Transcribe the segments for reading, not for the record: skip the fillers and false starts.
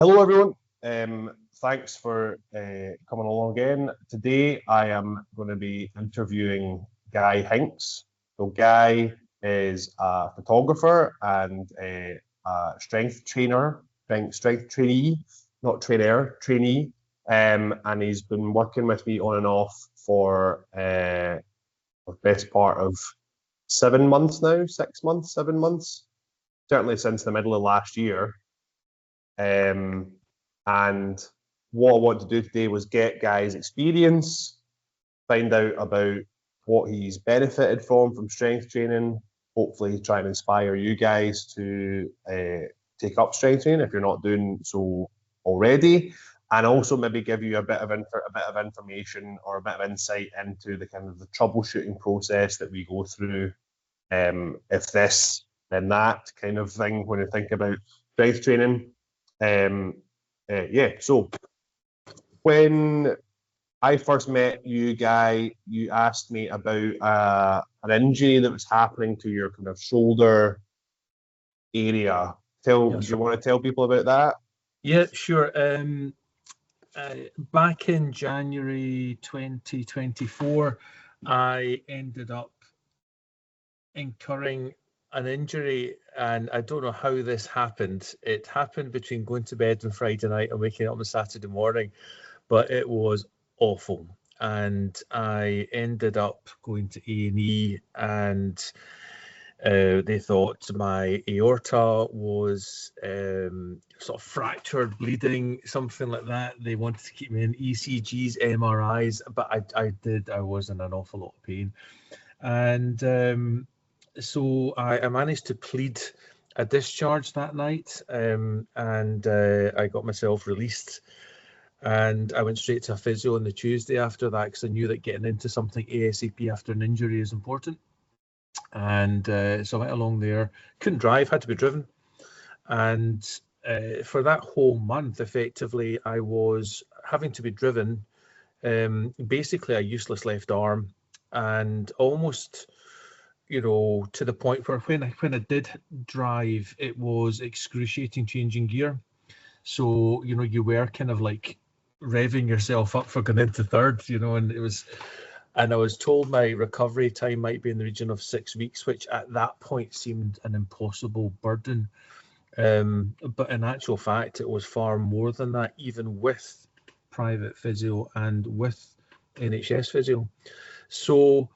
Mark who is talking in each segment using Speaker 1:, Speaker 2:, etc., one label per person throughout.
Speaker 1: Hello, everyone. Thanks for coming along again. Today, I am going to be interviewing Guy Hinks. So, Guy is a photographer and a strength trainer, strength trainee, not trainer, trainee. And he's been working with me on and off for the best part of 7 months now, 6 months, 7 months, certainly since the middle of last year. And what I want to do today was get Guy's experience, find out about what he's benefited from strength training, hopefully try and inspire you guys to take up strength training if you're not doing so already, and also maybe give you a bit of information or a bit of insight into the kind of the troubleshooting process that we go through. If this, then that kind of thing when you think about strength training. So when I first met you, Guy, you asked me about an injury that was happening to your kind of shoulder area. Do you want to tell people about that?
Speaker 2: Yeah, sure. Back in January 2024, I ended up incurring an injury, and I don't know how this happened. It happened between going to bed on Friday night and waking up on Saturday morning, but it was awful. And I ended up going to A&E, and they thought my aorta was sort of fractured, bleeding, something like that. They wanted to keep me in ECGs, MRIs, but I was in an awful lot of pain. And so I managed to plead a discharge that night, and I got myself released, and I went straight to a physio on the Tuesday after that, because I knew that getting into something ASAP after an injury is important. And so I went along there, couldn't drive, had to be driven, and for that whole month, effectively, I was having to be driven, basically a useless left arm, and almost, to the point where when I did drive, it was excruciating changing gear. So, you were kind of like revving yourself up for going into third, and I was told my recovery time might be in the region of 6 weeks, which at that point seemed an impossible burden. But in actual fact, it was far more than that, even with private physio and with NHS physio. So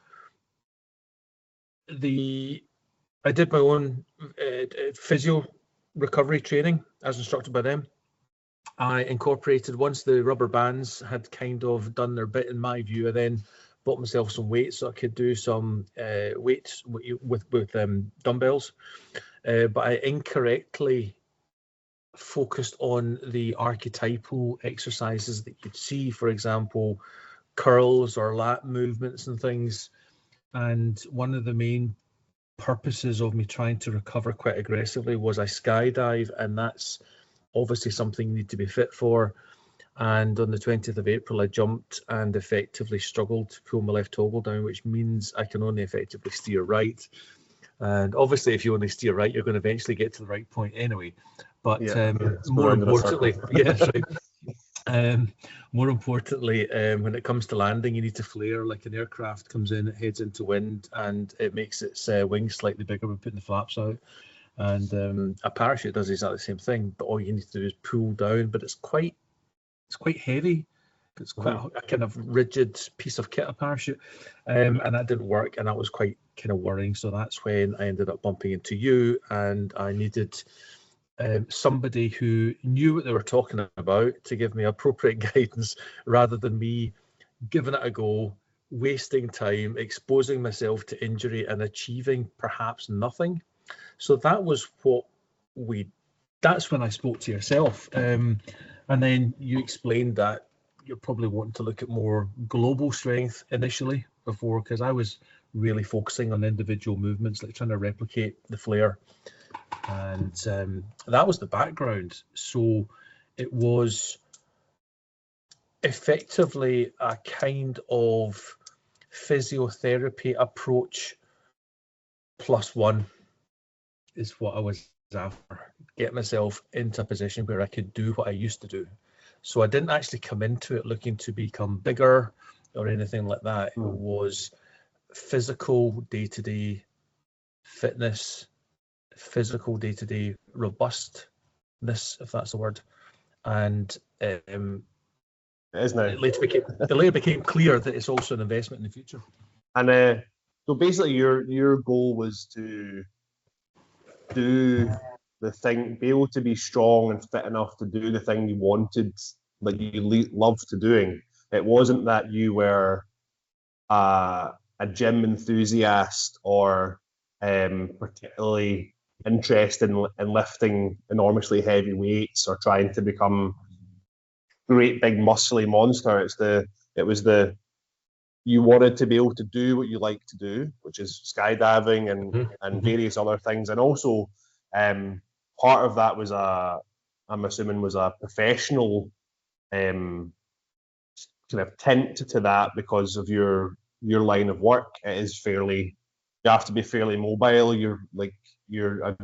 Speaker 2: I did my own physio recovery training as instructed by them. I incorporated, once the rubber bands had kind of done their bit in my view, I then bought myself some weights so I could do some weights with dumbbells. But I incorrectly focused on the archetypal exercises that you'd see, for example, curls or lat movements and things. And one of the main purposes of me trying to recover quite aggressively was I skydive, and that's obviously something you need to be fit for. And on the 20th of April, I jumped and effectively struggled to pull my left toggle down, which means I can only effectively steer right. And obviously, if you only steer right, you're going to eventually get to the right point anyway. But more importantly, more importantly, when it comes to landing, you need to flare. Like an aircraft comes in, it heads into wind, and it makes its wings slightly bigger by putting the flaps out. And a parachute does exactly the same thing, but all you need to do is pull down. But it's quite heavy. It's quite a kind of rigid piece of kit, a parachute, and that didn't work, and that was quite kind of worrying. So that's when I ended up bumping into you, and I needed somebody who knew what they were talking about to give me appropriate guidance, rather than me giving it a go, wasting time, exposing myself to injury and achieving perhaps nothing. So that was that's when I spoke to yourself. And then you explained that you're probably wanting to look at more global strength initially before, because I was really focusing on individual movements, like trying to replicate the flare. And that was the background. So it was effectively a kind of physiotherapy approach plus one is what I was after. get myself into a position where I could do what I used to do. So I didn't actually come into it looking to become bigger or anything like that. It was physical day-to-day fitness, physical day-to-day robustness, if that's the word. And
Speaker 1: it is now.
Speaker 2: It later became clear that it's also an investment in the future.
Speaker 1: And so basically, your goal was to do the thing, be able to be strong and fit enough to do the thing you wanted, like you loved to doing. It wasn't that you were a gym enthusiast or particularly interested in lifting enormously heavy weights or trying to become great big muscly monster. You wanted to be able to do what you like to do, which is skydiving and various other things. And also, part of that was I'm assuming was a professional kind of tint to that because of your line of work. It is you have to be fairly mobile. I don't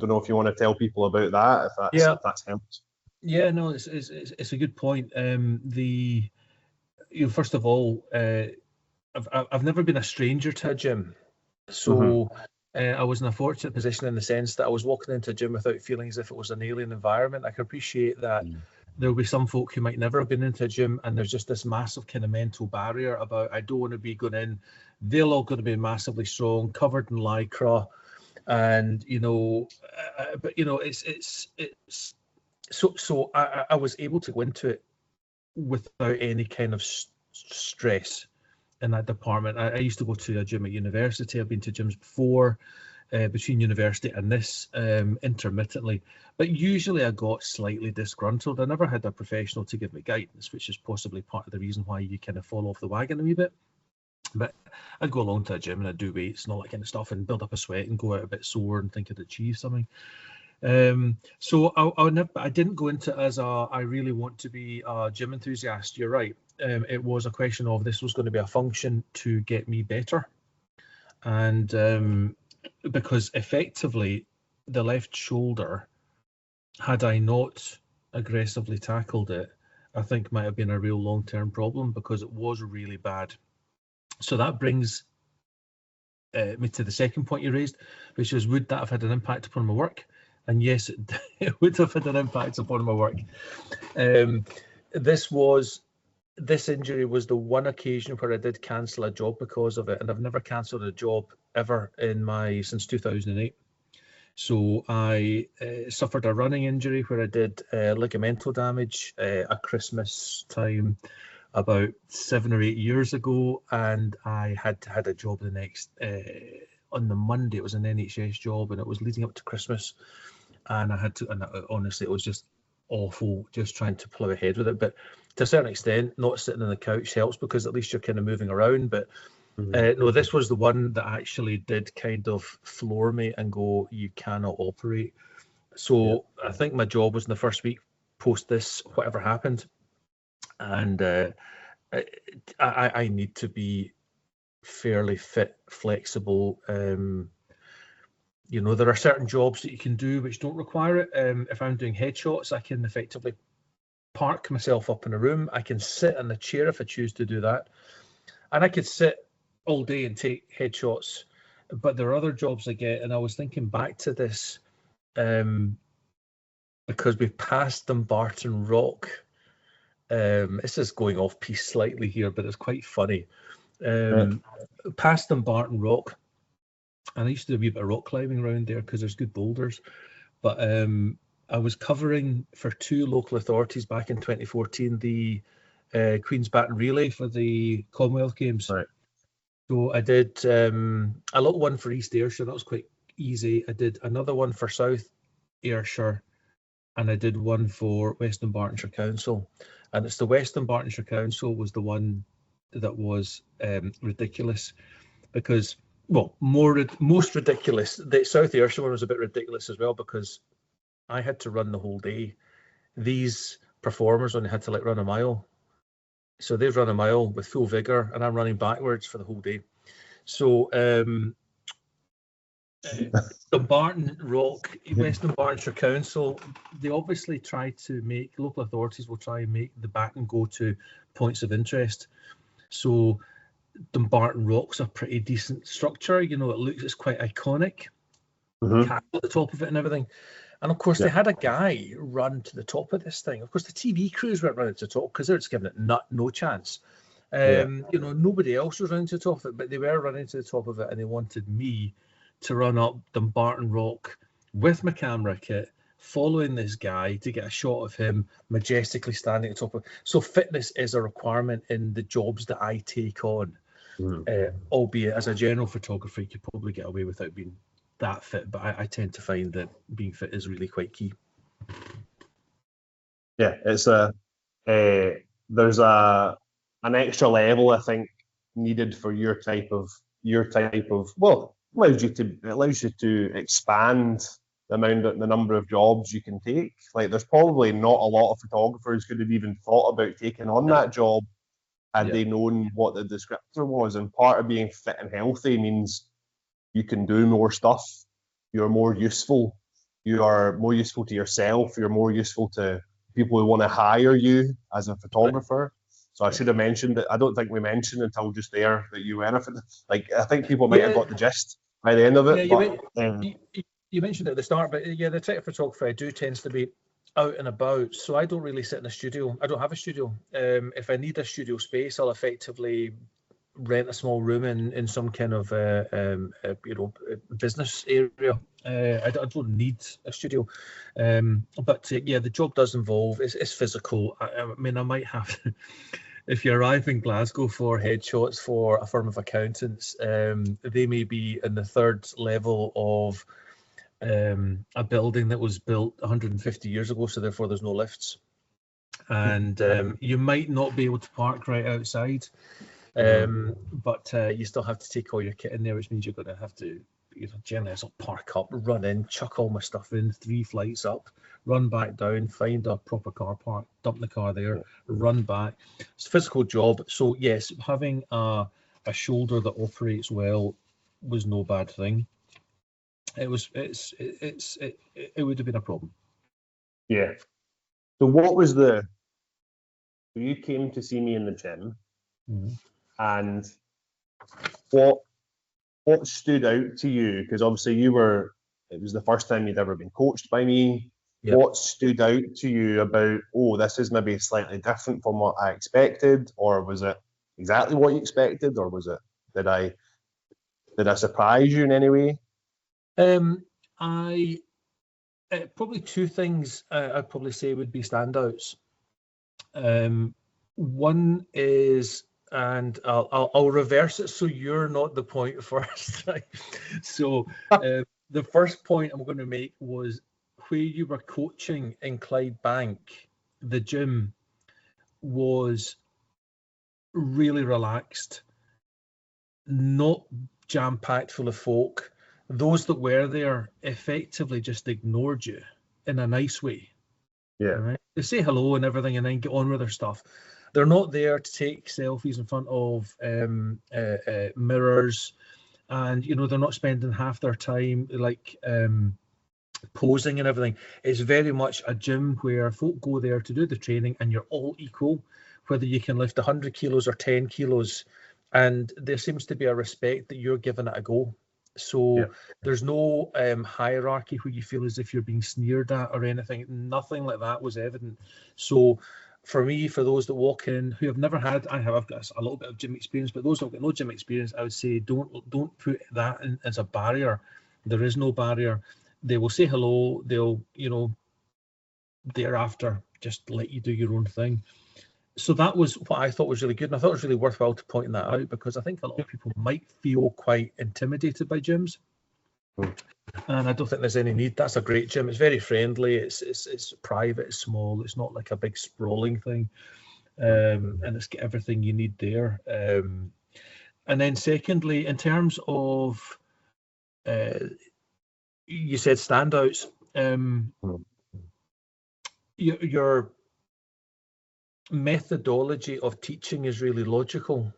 Speaker 1: know if you want to tell people about that, if that's helped.
Speaker 2: Yeah, no, it's a good point. First of all, I've never been a stranger to a gym, so I was in a fortunate position in the sense that I was walking into a gym without feeling as if it was an alien environment. I can appreciate that there will be some folk who might never have been into a gym, and there's just this massive kind of mental barrier about I don't want to be going in. They're all going to be massively strong, covered in lycra, and it's so I was able to go into it without any kind of stress in that department. I used to go to a gym at university. I've been to gyms before, between university and this, intermittently. But usually I got slightly disgruntled. I never had a professional to give me guidance, which is possibly part of the reason why you kind of fall off the wagon a wee bit. But I'd go along to a gym and I'd do weights and all that kind of stuff and build up a sweat and go out a bit sore and think I'd achieved something. So I didn't go into it as I really want to be a gym enthusiast. You're right. It was a question of this was going to be a function to get me better. And because effectively the left shoulder, had I not aggressively tackled it, I think might have been a real long-term problem because it was really bad. So that brings me to the second point you raised, which is, would that have had an impact upon my work? And yes, it would have had an impact upon my work. This injury was the one occasion where I did cancel a job because of it, and I've never cancelled a job ever since 2008. So I suffered a running injury where I did ligamental damage at Christmas time about 7 or 8 years ago, and I had a job the next on the Monday. It was an NHS job, and it was leading up to Christmas, and honestly, it was just awful just trying to plough ahead with it. But to a certain extent, not sitting on the couch helps because at least you're kind of moving around. But no, this was the one that actually did kind of floor me and go, you cannot operate. So I think my job was in the first week post this, whatever happened. And I need to be fairly fit, flexible. There are certain jobs that you can do which don't require it. If I'm doing headshots, I can effectively park myself up in a room. I can sit in a chair if I choose to do that. And I could sit all day and take headshots. But there are other jobs I get, and I was thinking back to this because we've passed Dumbarton Rock. This is going off piece slightly here, but it's quite funny. Past Dumbarton Rock, and I used to do a wee bit of rock climbing around there because there's good boulders. But I was covering for 2 local authorities back in 2014 the Queen's Baton Relay for the Commonwealth Games.
Speaker 1: Right.
Speaker 2: So I did a little one for East Ayrshire. That was quite easy. I did another one for South Ayrshire, and I did one for West Dumbartonshire Council. And it's the West Dumbartonshire Council was the one that was ridiculous because, well, most ridiculous. The South Ayrshire one was a bit ridiculous as well because I had to run the whole day. These performers only had to run a mile. So they've run a mile with full vigour and I'm running backwards for the whole day. So Dumbarton Rock, West Dumbartonshire Council, they obviously try to make, local authorities will try and make the Baton go to points of interest. So Dumbarton Rock's a pretty decent structure. You know, it's quite iconic. Castle at the top of it and everything. And of course, they had a guy run to the top of this thing. Of course, the TV crews weren't running to the top because they're just giving it no chance. You know, nobody else was running to the top of it, but they were running to the top of it, and they wanted me to run up Dumbarton Rock with my camera kit, following this guy to get a shot of him majestically standing at the top of it. So fitness is a requirement in the jobs that I take on. Albeit as a general photographer, you could probably get away without being that fit, but I tend to find that being fit is really quite key.
Speaker 1: Yeah, it's there's an extra level, I think, needed for your type of well, it allows you to expand the number of jobs you can take. Like, there's probably not a lot of photographers who could have even thought about taking on that job had they known what the descriptor was. And part of being fit and healthy means you can do more stuff. You're more useful. You are more useful to yourself. You're more useful to people who want to hire you as a photographer. So I should have mentioned it. I don't think we mentioned until just there that you were a like, I think people might have got the gist by the end of it.
Speaker 2: You mentioned it at the start, but yeah, the type of photographer I do tends to be out and about. So I don't really sit in a studio. I don't have a studio. If I need a studio space, I'll effectively rent a small room in some kind of business area. I don't need a studio, but the job does involve it's physical. I mean, I might have to, if you arrive in Glasgow for headshots for a firm of accountants, they may be in the third level of a building that was built 150 years ago, so therefore there's no lifts, and you might not be able to park right outside. But you still have to take all your kit in there, which means you're going to have to, generally I'll park up, run in, chuck all my stuff in, 3 flights up, run back down, find a proper car park, dump the car there, run back. It's a physical job. So yes, having a shoulder that operates well was no bad thing. It would have been a problem.
Speaker 1: Yeah. So you came to see me in the gym, and what stood out to you? Because obviously it was the first time you'd ever been coached by me. Yep. What stood out to you about, this is maybe slightly different from what I expected, or was it exactly what you expected, or was it, did I surprise you in any way?
Speaker 2: Probably 2 things I'd probably say would be standouts. One is, and I'll reverse it so you're not the point first. Right? So the first point I'm going to make was where you were coaching in Clydebank, the gym was really relaxed, not jam-packed full of folk. Those that were there effectively just ignored you in a nice way.
Speaker 1: Yeah.
Speaker 2: Right? They say hello and everything and then get on with their stuff. They're not there to take selfies in front of mirrors, and they're not spending half their time like posing and everything. It's very much a gym where folk go there to do the training, and you're all equal, whether you can lift 100 kilos or 10 kilos, and there seems to be a respect that you're giving it a go. So there's no hierarchy where you feel as if you're being sneered at or anything. Nothing like that was evident. So for me, for those that walk in who have never had, I've got a little bit of gym experience, but those that have got no gym experience, I would say don't put that in as a barrier. There is no barrier. They will say hello. They'll, thereafter just let you do your own thing. So that was what I thought was really good, and I thought it was really worthwhile to point that out, because I think a lot of people might feel quite intimidated by gyms, and I don't think there's any need. That's a great gym. It's very friendly. It's private. It's small. It's not like a big sprawling thing, and it's got everything you need there. And then secondly, in terms of you said standouts, your methodology of teaching is really logical,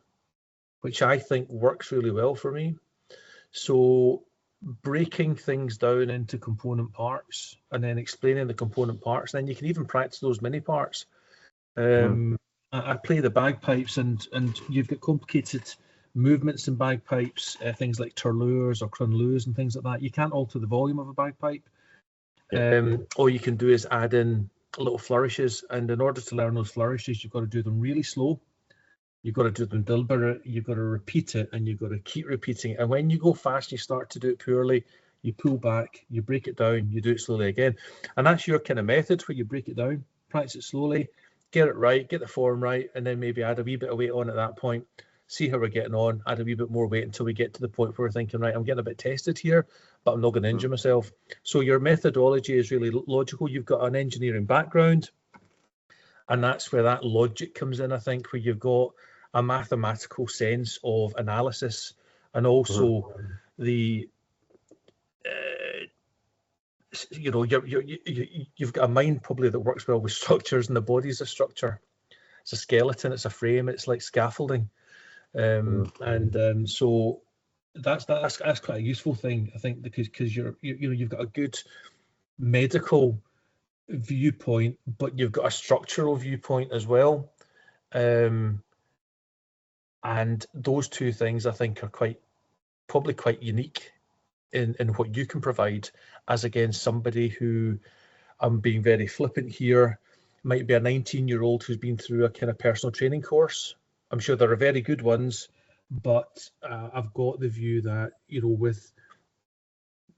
Speaker 2: which I think works really well for me. So breaking things down into component parts and then explaining the component parts. Then you can even practice those mini parts. I play the bagpipes, and you've got complicated movements in bagpipes, things like turlures or crunloos and things like that. You can't alter the volume of a bagpipe. All you can do is add in little flourishes, and in order to learn those flourishes, you've got to do them really slow. You've got to do them deliberate, you've got to repeat it, and you've got to keep repeating it. And when you go fast, you start to do it poorly, you pull back, you break it down, you do it slowly again. And that's your kind of method, where you break it down, practice it slowly, get it right, get the form right, and then maybe add a wee bit of weight on at that point, see how we're getting on, add a wee bit more weight until we get to the point where we're thinking, right, I'm getting a bit tested here, but I'm not going to injure myself. So your methodology is really logical. You've got an engineering background, and that's where that logic comes in, I think, where you've got a mathematical sense of analysis, and also the you've got a mind probably that works well with structures, and the body's a structure. It's a skeleton, it's a frame, it's like scaffolding, so that's quite a useful thing, I think, because you've got a good medical viewpoint, but you've got a structural viewpoint as well. And those two things, I think, are probably quite unique in what you can provide, as against somebody who, I'm being very flippant here, might be a 19-year-old who's been through a kind of personal training course. I'm sure there are very good ones, but I've got the view that, with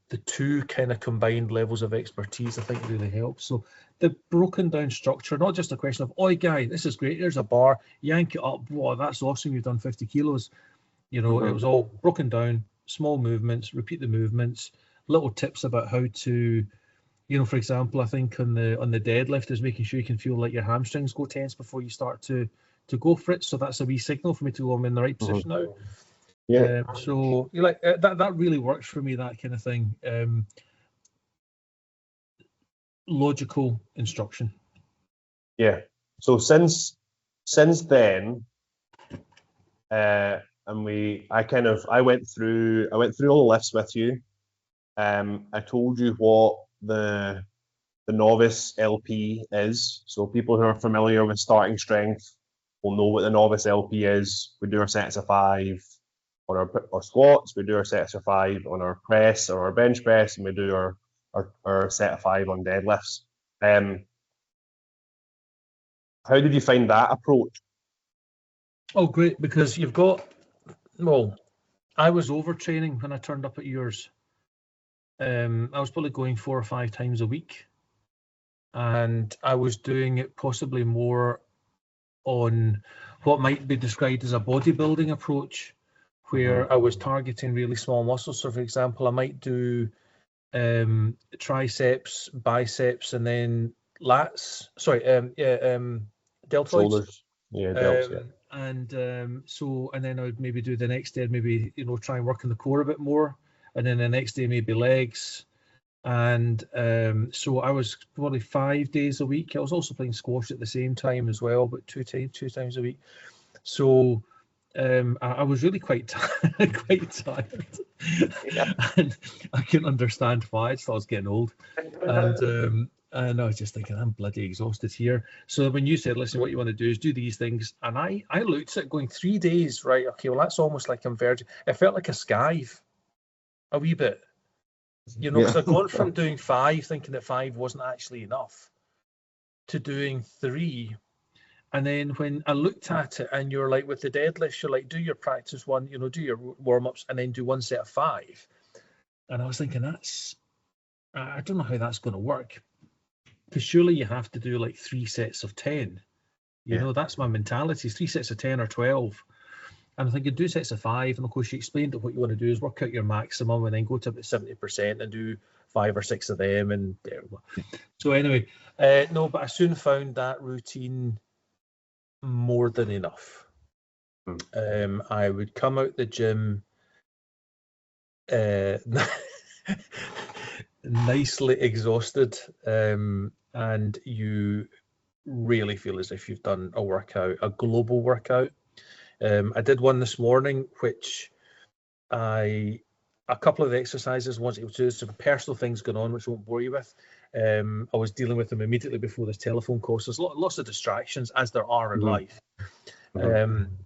Speaker 2: the two kind of combined levels of expertise, I think really helps. So the broken down structure, not just a question of, oi guy, this is great, here's a bar, yank it up, wow, that's awesome, you've done 50 kilos. It was all broken down, small movements, repeat the movements, little tips about how to, for example, I think on the deadlift is making sure you can feel like your hamstrings go tense before you start to go for it. So that's a wee signal for me to go, I'm in the right position now.
Speaker 1: Yeah.
Speaker 2: So you like that really works for me, that kind of thing. Logical instruction.
Speaker 1: Yeah. So since then, I went through all the lifts with you. I told you what the novice LP is. So people who are familiar with starting strength will know what the novice LP is. We do our sets of 5 on our squats, we do our sets of 5 on our press or our bench press, and we do our set of 5 on deadlifts. How did you find that approach?
Speaker 2: Oh, great, because you've got, I was overtraining when I turned up at yours. I was probably going 4 or 5 times a week, and I was doing it possibly more on what might be described as a bodybuilding approach, where I was targeting really small muscles. So, for example, I might do triceps, biceps, and then lats. Deltoids.
Speaker 1: Shoulders. Yeah, delts. Yeah.
Speaker 2: And then I would maybe do the next day, maybe try and work on the core a bit more, and then the next day maybe legs. And so I was probably 5 days a week. I was also playing squash at the same time as well, but two times a week. So I was really quite tired. Yeah. And I couldn't understand why. I was getting old. And I was just thinking, I'm bloody exhausted here. So when you said, listen, what you want to do is do these things. And I looked at it going 3 days, right? Okay, well, that's almost like I'm verging. It felt like a skive a wee bit. Because I'd gone from doing 5, thinking that 5 wasn't actually enough, to doing 3. And then when I looked at it, and you're like, with the deadlifts, you're like, do your practice 1, do your warm-ups, and then do 1 set of 5. And I was thinking, I don't know how that's going to work. Because surely you have to do like 3 sets of 10. That's my mentality, 3 sets of 10 or 12. And I think you do sets of 5, and of course you explained that what you want to do is work out your maximum and then go to about 70% and do 5 or 6 of them. And so anyway, but I soon found that routine more than enough. I would come out the gym nicely exhausted, and you really feel as if you've done a workout, a global workout. I did one this morning, which I a couple of the exercises, once it was some personal things going on, which I won't bore you with. I was dealing with them immediately before this telephone call. So there's lots of distractions, as there are in life. And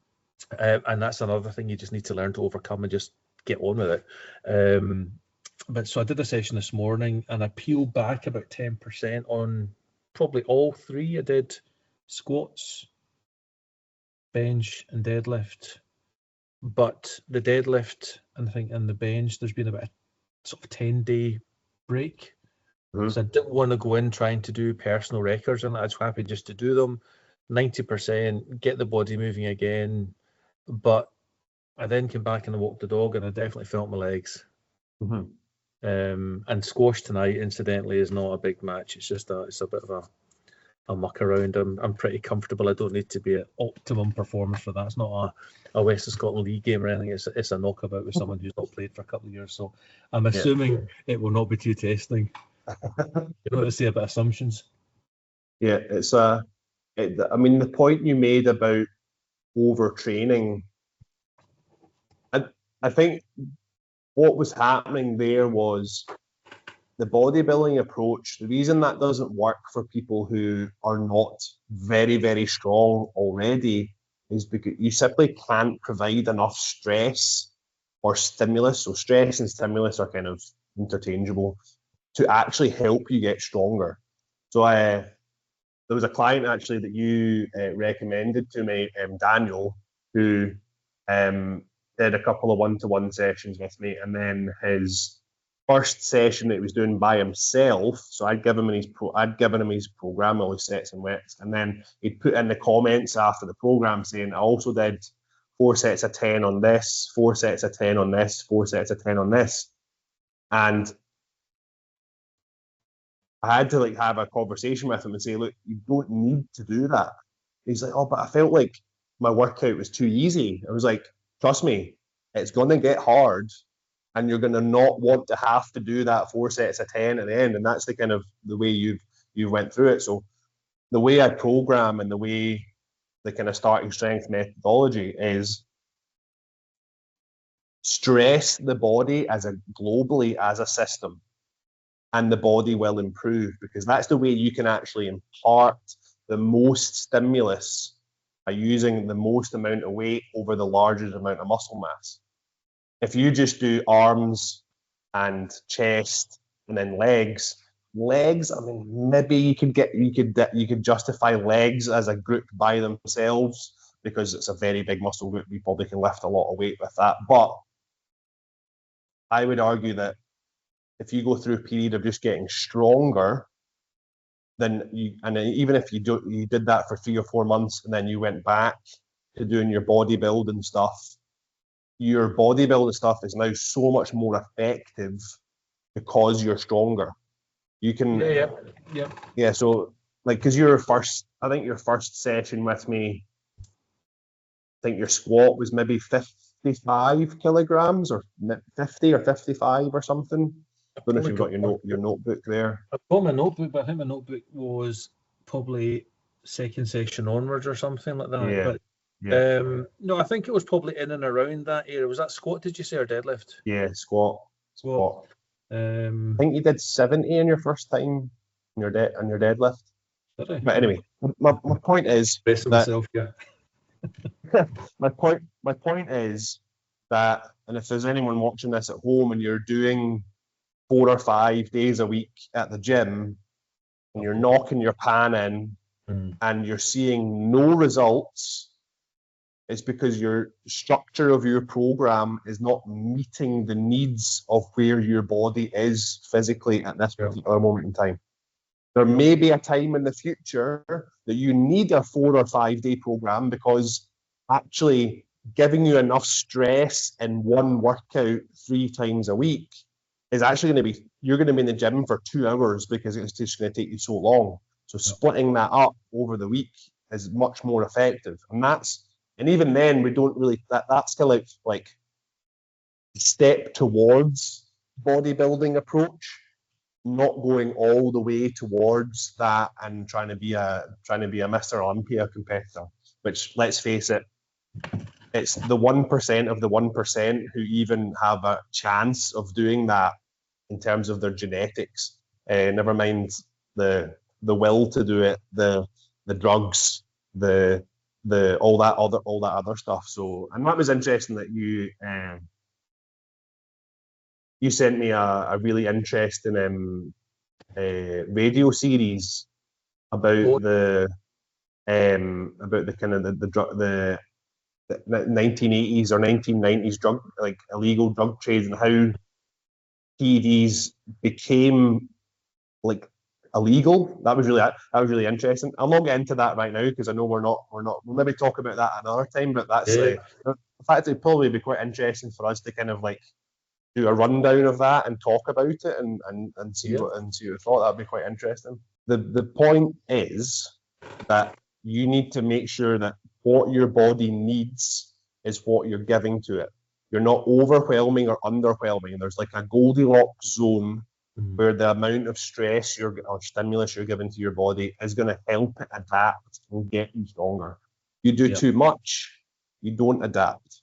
Speaker 2: that's another thing you just need to learn to overcome and just get on with it. But so I did a session this morning and I peeled back about 10% on probably all three. I did squats, bench and deadlift. But the deadlift and I think and the bench, there's been about a sort of 10-day break. So I didn't want to go in trying to do personal records, and I was happy just to do them 90%, get the body moving again. But I then came back and I walked the dog, and I definitely felt my legs. And squash tonight, incidentally, is not a big match. It's just it's a bit of a muck around. I'm pretty comfortable. I don't need to be at optimum performance for that. It's not a Western Scotland League game or anything. It's a knockabout with someone who's not played for a couple of years. So I'm assuming it will not be too testing. You know what to say about assumptions?
Speaker 1: Yeah, it's I mean, the point you made about overtraining, I think what was happening there was the bodybuilding approach. The reason that doesn't work for people who are not very, very strong already is because you simply can't provide enough stress or stimulus. So stress and stimulus are kind of interchangeable to actually help you get stronger. So there was a client actually that you recommended to me, Daniel, who did a couple of one-to-one sessions with me, and then his first session that he was doing by himself. So I'd given him his program, all his sets and wets, and then he'd put in the comments after the program saying, "I also did 4 sets of 10 on this, 4 sets of 10 on this, 4 sets of 10 on this," and I had to have a conversation with him and say, "Look, you don't need to do that." He's like, "Oh, but I felt like my workout was too easy." I was like, "Trust me, it's going to get hard, and you're going to not want to have to do that 4 sets of 10 at the end." And that's the kind of the way you went through it. So the way I program and the way the kind of starting strength methodology is stress the body globally as a system, and the body will improve, because that's the way you can actually impart the most stimulus by using the most amount of weight over the largest amount of muscle mass. If you just do arms and chest and then legs, I mean, maybe you could justify legs as a group by themselves because it's a very big muscle group. You probably can lift a lot of weight with that. But I would argue that if you go through a period of just getting stronger, then even if you did that for 3 or 4 months and then you went back to doing your bodybuilding stuff, your bodybuilding stuff is now so much more effective because you're stronger. You can So because your first session with me, I think your squat was maybe 55 kilograms or 50 or 55 or something. I don't know if you've got your notebook there.
Speaker 2: I've got my notebook, but I think my notebook was probably second session onwards or something like that.
Speaker 1: Yeah.
Speaker 2: But no, I think it was probably in and around that area. Was that squat, did you say, or deadlift?
Speaker 1: Yeah, squat. I think you did 70 in your first time on your deadlift. But anyway, my point is my point is that, and if there's anyone watching this at home and you're doing 4 or 5 days a week at the gym and you're knocking your pan in and you're seeing no results, it's because your structure of your program is not meeting the needs of where your body is physically at this particular moment in time. There may be a time in the future that you need a 4 or 5 day program, because actually giving you enough stress in one workout 3 times a week is actually going to be, you're going to be in the gym for 2 hours because it's just going to take you so long. So splitting that up over the week is much more effective. And even then we don't really, that's still like step towards bodybuilding approach, not going all the way towards that and trying to be a Mr. Olympia competitor, which, let's face it, it's the 1% of the 1% who even have a chance of doing that in terms of their genetics. Never mind the will to do it, the drugs, the all that other stuff. So, and that was interesting that you sent me a really interesting radio series about the kind of the 1980s or 1990s drug, like illegal drug trade, and how PEDs became like illegal. That was really interesting. I'll not get into that right now because I know we'll maybe talk about that another time. But that's in fact, it'd probably be quite interesting for us to kind of like do a rundown of that and talk about it and see what you thought. That'd be quite interesting. The point is that you need to make sure that what your body needs is what you're giving to it. You're not overwhelming or underwhelming. There's like a Goldilocks zone where the amount of stress or stimulus you're giving to your body is going to help it adapt and get you stronger. You do too much, you don't adapt.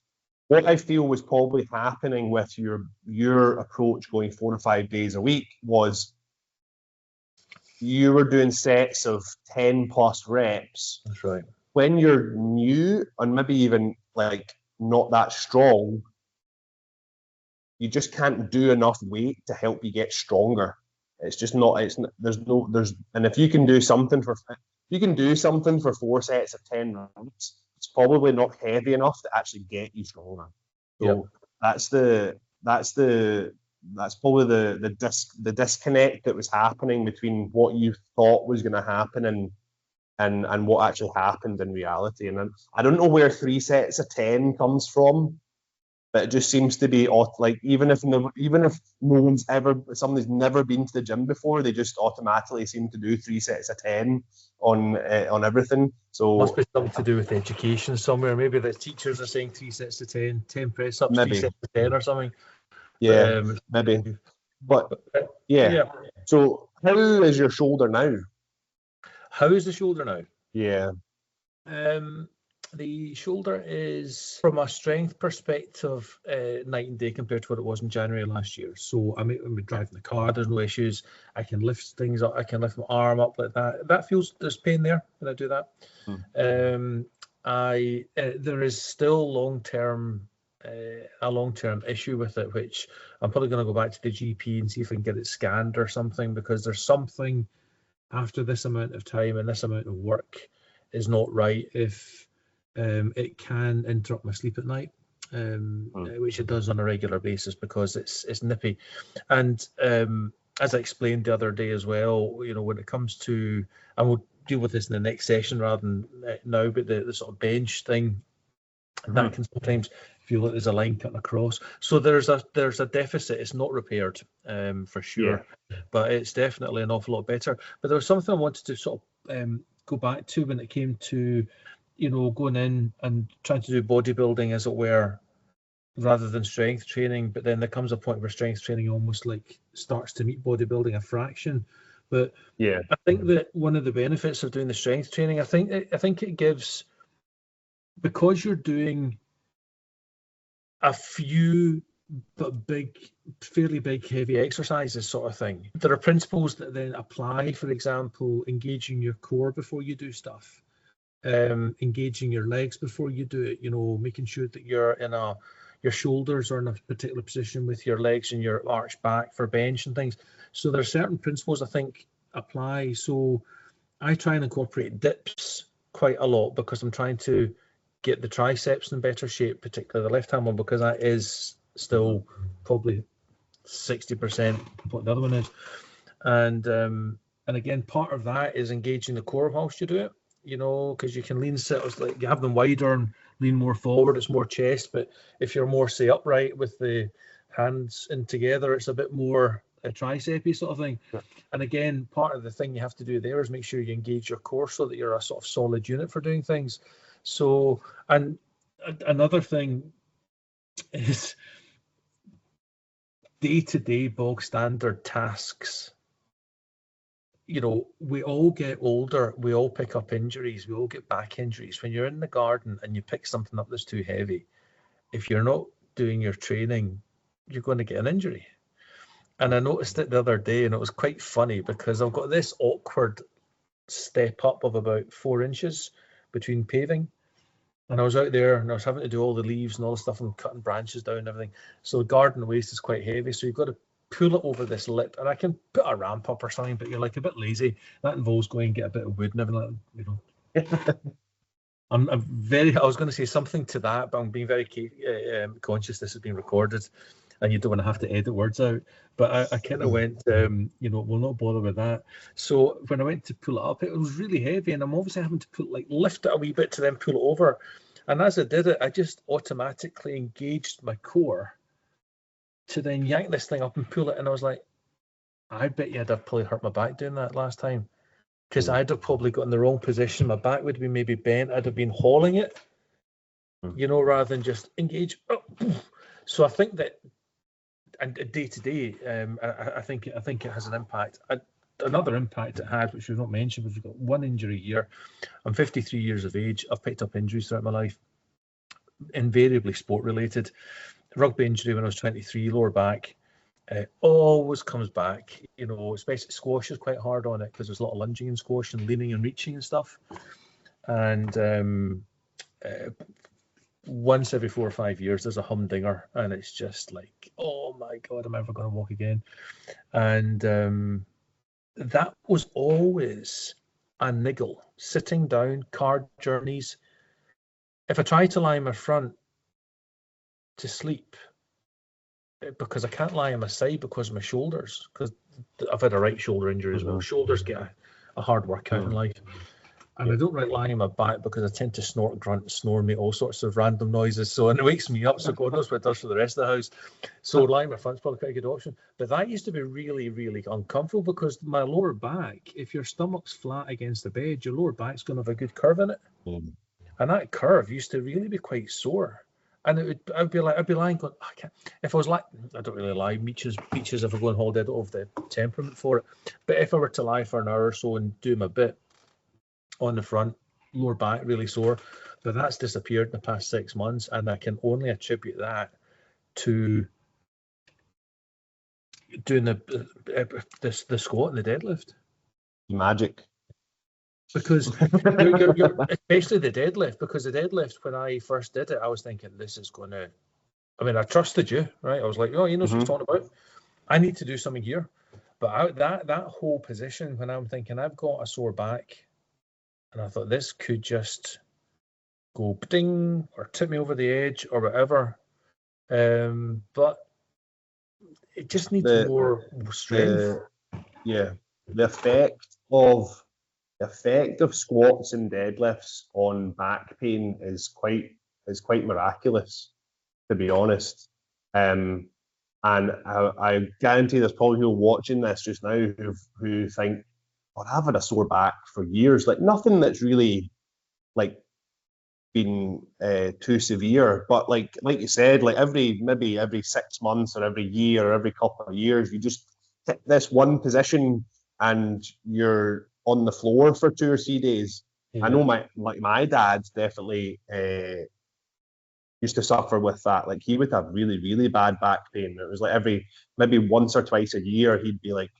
Speaker 1: What I feel was probably happening with your approach going 4 or 5 days a week was you were doing sets of 10 plus reps.
Speaker 2: That's right.
Speaker 1: When you're new and maybe even like not that strong, you just can't do enough weight to help you get stronger. It's just not. And if you can do something for 4 sets of 10 reps, it's probably not heavy enough to actually get you stronger. So that's probably the disconnect that was happening between what you thought was going to happen and what actually happened in reality. And I don't know where 3 sets of 10 comes from, but it just seems to be like even if somebody's never been to the gym before, they just automatically seem to do 3 sets of 10 on everything. So
Speaker 2: must be something to do with education somewhere. Maybe the teachers are saying 3 sets of 10 press ups, 3 sets of 10 or something.
Speaker 1: Yeah, maybe. But yeah. So how is your shoulder now?
Speaker 2: How is the shoulder now?
Speaker 1: Yeah.
Speaker 2: The shoulder is, from a strength perspective, night and day compared to what it was in January last year. So when we're driving the car, there's no issues. I can lift things up. I can lift my arm up like that. There's pain there when I do that. There is still a long-term issue with it, which I'm probably going to go back to the GP and see if I can get it scanned or something, because there's something after this amount of time and this amount of work is not right if it can interrupt my sleep at night, which it does on a regular basis because it's nippy. And as I explained the other day as well, when it comes to, and we'll deal with this in the next session rather than now, but the sort of bench thing, that can sometimes feel like there's a line cutting across. So there's a deficit. It's not repaired for sure, but it's definitely an awful lot better. But there was something I wanted to sort of go back to when it came to, going in and trying to do bodybuilding, as it were, rather than strength training. But then there comes a point where strength training almost like starts to meet bodybuilding a fraction. But I think that one of the benefits of doing the strength training, I think it gives, because you're doing a few but fairly big, heavy exercises sort of thing. There are principles that then apply. For example, engaging your core before you do stuff, engaging your legs before you do it. Making sure that your shoulders are in a particular position with your legs and your arched back for bench and things. So there are certain principles I think apply. So I try and incorporate dips quite a lot because I'm trying to get the triceps in better shape, particularly the left hand one, because that is still probably 60% what the other one is. And again, part of that is engaging the core whilst you do it, because you can lean sit, like you have them wider and lean more forward, it's more chest. But if you're more, say, upright with the hands in together, it's a bit more a tricepy sort of thing. And again, part of the thing you have to do there is make sure you engage your core so that you're a sort of solid unit for doing things. So, and another thing is day-to-day bog standard tasks you know, we all get older, we all pick up injuries, we all get back injuries. When you're in the garden and you pick something up that's too heavy, if you're not doing your training, you're going to get an injury. And I noticed it the other day, and it was quite funny because I've got this awkward step up of about 4 inches between paving. And I was out there and I was having to do all the leaves and all the stuff and cutting branches down and everything. So the garden waste is quite heavy. So you've got to pull it over this lip. And I can put a ramp up or something, but you're like a bit lazy. That involves going and get a bit of wood and everything, you know. I'm very, I was going to say something to that, but I'm being very conscious this is being recorded and you don't want to have to edit words out. But I kind of went, you know, we'll not bother with that. So when I went to pull it up, it was really heavy, and I'm obviously having to lift it a wee bit to then pull it over. And as I did it, I just automatically engaged my core to then yank this thing up and pull it. And I was like, I bet you I'd have probably hurt my back doing that last time, because I'd have probably got in the wrong position. My back would have been maybe bent. I'd have been hauling it, you know, rather than just engage. So I think that, and day to day, I think it has an impact. Another impact it had, which we've not mentioned, was we've got one injury a year. I'm 53 years of age. I've picked up injuries throughout my life, invariably sport related. Rugby injury when I was 23, lower back. Always comes back, you know, especially squash is quite hard on it because there's a lot of lunging in squash and leaning and reaching and stuff. And once every 4 or 5 years, there's a humdinger, and it's just like, oh my God, am I ever going to walk again? And that was always a niggle. Sitting down, car journeys. If I try to lie on my front to sleep, because I can't lie on my side because of my shoulders, because I've had a right shoulder injury as well. Shoulders get a hard workout in life. And I don't like lying on my back because I tend to snort, grunt, snore, make all sorts of random noises. So, and it wakes me up. So God knows what it does for the rest of the house. So lying on my front's probably quite a good option. But that used to be really, really uncomfortable because my lower back, if your stomach's flat against the bed, your lower back's going to have a good curve in it. And that curve used to really be quite sore. And I'd be lying going, I can't. If I was like, I don't really lie, beaches. If I go on holiday, I don't have the temperament for it. But if I were to lie for an hour or so and do my bit on the front, lower back really sore. But that's disappeared in the past 6 months, and I can only attribute that to doing the squat and the deadlift.
Speaker 1: Magic.
Speaker 2: Because you're especially the deadlift, because the deadlift, when I first did it, I was thinking, this is going to, I mean, I trusted you, right? I was like, oh, you know what he's talking about. I need to do something here. But that whole position, when I'm thinking, I've got a sore back, and I thought this could just go ding or tip me over the edge or whatever. But it just needs more strength.
Speaker 1: The effect of squats and deadlifts on back pain is quite miraculous, to be honest. And I guarantee there's probably people watching this just now who think, "Oh, I've had a sore back for years." Like nothing that's really like been too severe, but like you said, like maybe every 6 months or every year or every couple of years, you just hit this one position and you're on the floor for 2 or 3 days. I know my dad definitely used to suffer with that. Like he would have really, really bad back pain. It was like maybe once or twice a year, he'd be like,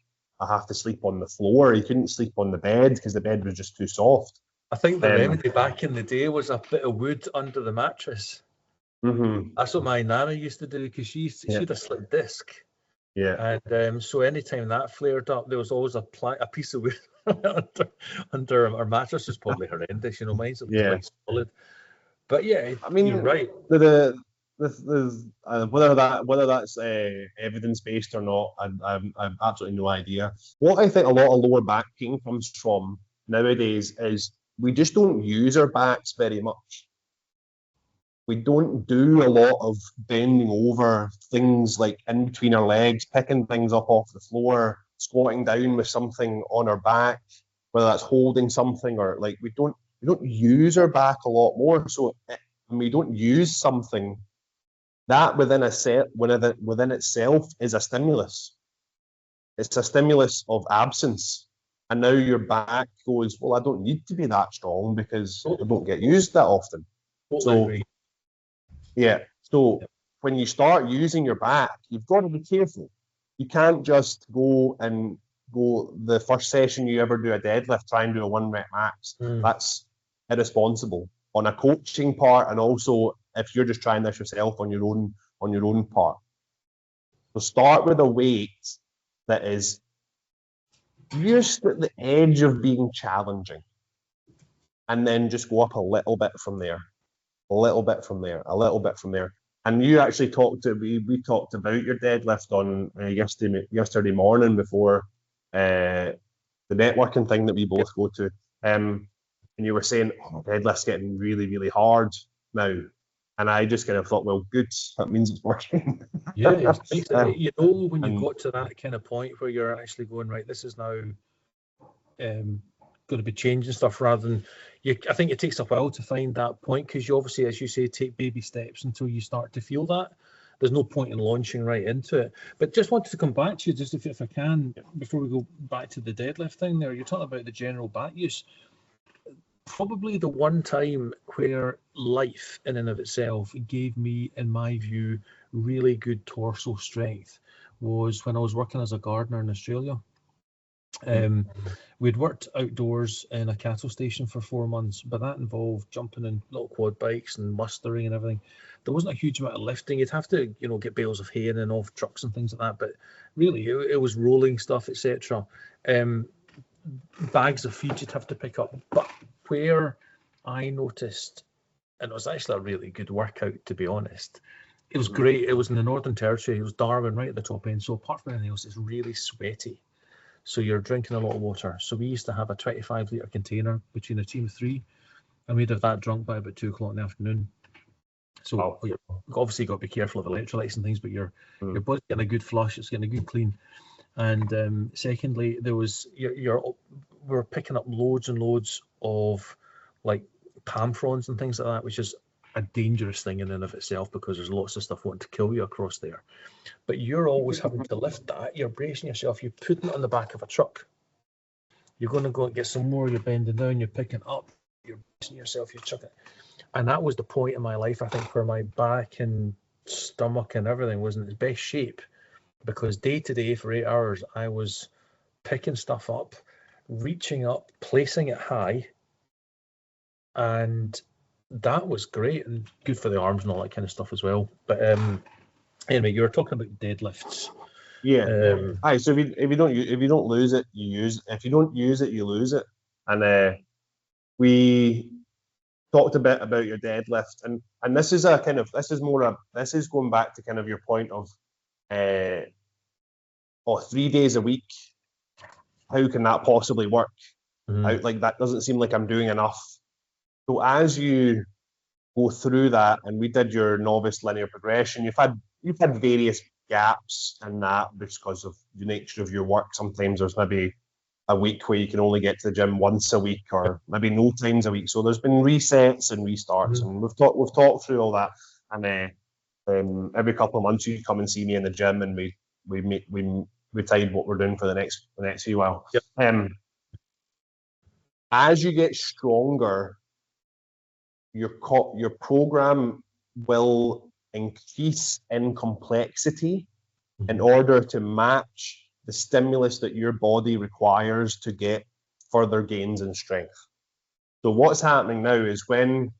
Speaker 1: I have to sleep on the floor. He couldn't sleep on the bed because the bed was just too soft.
Speaker 2: I think the remedy back in the day was a bit of wood under the mattress. That's what my nana used to do, because she had a slip disc.
Speaker 1: Yeah.
Speaker 2: And so anytime that flared up, there was always a piece of wood under our mattress. Was probably horrendous, you know. Mine's quite solid. But yeah, I mean, you're right.
Speaker 1: Whether that's evidence based or not, I've absolutely no idea. What I think a lot of lower back pain comes from nowadays is we just don't use our backs very much. We don't do a lot of bending over, things like in between our legs, picking things up off the floor, squatting down with something on our back, whether that's holding something or like we don't use our back a lot more. So when we don't use something, that within itself is a stimulus. It's a stimulus of absence. And now your back goes, well, I don't need to be that strong because I
Speaker 2: Totally,
Speaker 1: don't get used that often.
Speaker 2: totally
Speaker 1: So,
Speaker 2: agree.
Speaker 1: yeah. So
Speaker 2: Yep.
Speaker 1: when you start using your back, you've got to be careful. You can't just go the first session you ever do a deadlift, try and do a 1 rep max.
Speaker 2: Mm.
Speaker 1: That's irresponsible on a coaching part, and also if you're just trying this yourself on your own part. So start with a weight that is just at the edge of being challenging, and then just go up a little bit from there, a little bit from there, a little bit from there. And you actually we talked about your deadlift on yesterday morning before the networking thing that we both go to. And you were saying, oh, deadlift's getting really, really hard now. And I just kind of thought, well, good, that means it's working.
Speaker 2: Yeah, you know, when you
Speaker 1: And
Speaker 2: got to that kind of point where you're actually going, right, this is now going to be changing stuff rather than you. I think it takes a while to find that point because you obviously, as you say, take baby steps until you start to feel that. There's no point in launching right into it. But just wanted to come back to you, just if I can, before we go back to the deadlift thing there, you're talking about the general back use. Probably the one time where life in and of itself gave me, in my view, really good torso strength was when I was working as a gardener in Australia. We'd worked outdoors in a cattle station for 4 months, but that involved jumping in little quad bikes and mustering and everything. There wasn't a huge amount of lifting. You'd have to, get bales of hay in and off trucks and things like that. But really, it was rolling stuff, etc. Bags of feed you'd have to pick up. But where I noticed, and it was actually a really good workout, to be honest. It was great. It was in the Northern Territory. It was Darwin, right at the top end. So apart from anything else, it's really sweaty. So you're drinking a lot of water. So we used to have a 25-litre container between a team of 3, and we'd have that drunk by about 2 o'clock in the afternoon. So you obviously got to be careful of electrolytes and things, but your body's getting a good flush, it's getting a good clean. And secondly, there was we were picking up loads and loads of like palm fronds and things like that, which is a dangerous thing in and of itself because there's lots of stuff wanting to kill you across there. But you're always having to lift that. You're bracing yourself. You're putting it on the back of a truck. You're going to go and get some more. You're bending down. You're picking up. You're bracing yourself. You're chucking. And that was the point in my life, I think, where my back and stomach and everything was in its best shape. Because day to day for 8 hours, I was picking stuff up, reaching up, placing it high. And that was great and good for the arms and all that kind of stuff as well. But anyway, you were talking about deadlifts.
Speaker 1: yeah, so if you don't lose it, you use it. If you don't use it, you lose it. And we talked a bit about your deadlift, and this is going back to kind of your point of 3 days a week. How can that possibly work? Like that doesn't seem like I'm doing enough. So as you go through that, and we did your novice linear progression, you've had various gaps in that because of the nature of your work. Sometimes there's maybe a week where you can only get to the gym once a week, or maybe no times a week. So there's been resets and restarts, and we've talked through all that. And every couple of months you come and see me in the gym, and we decide what we're doing for the next few while.
Speaker 2: Yep.
Speaker 1: As you get stronger, your program will increase in complexity in order to match the stimulus that your body requires to get further gains in strength. So what's happening now is when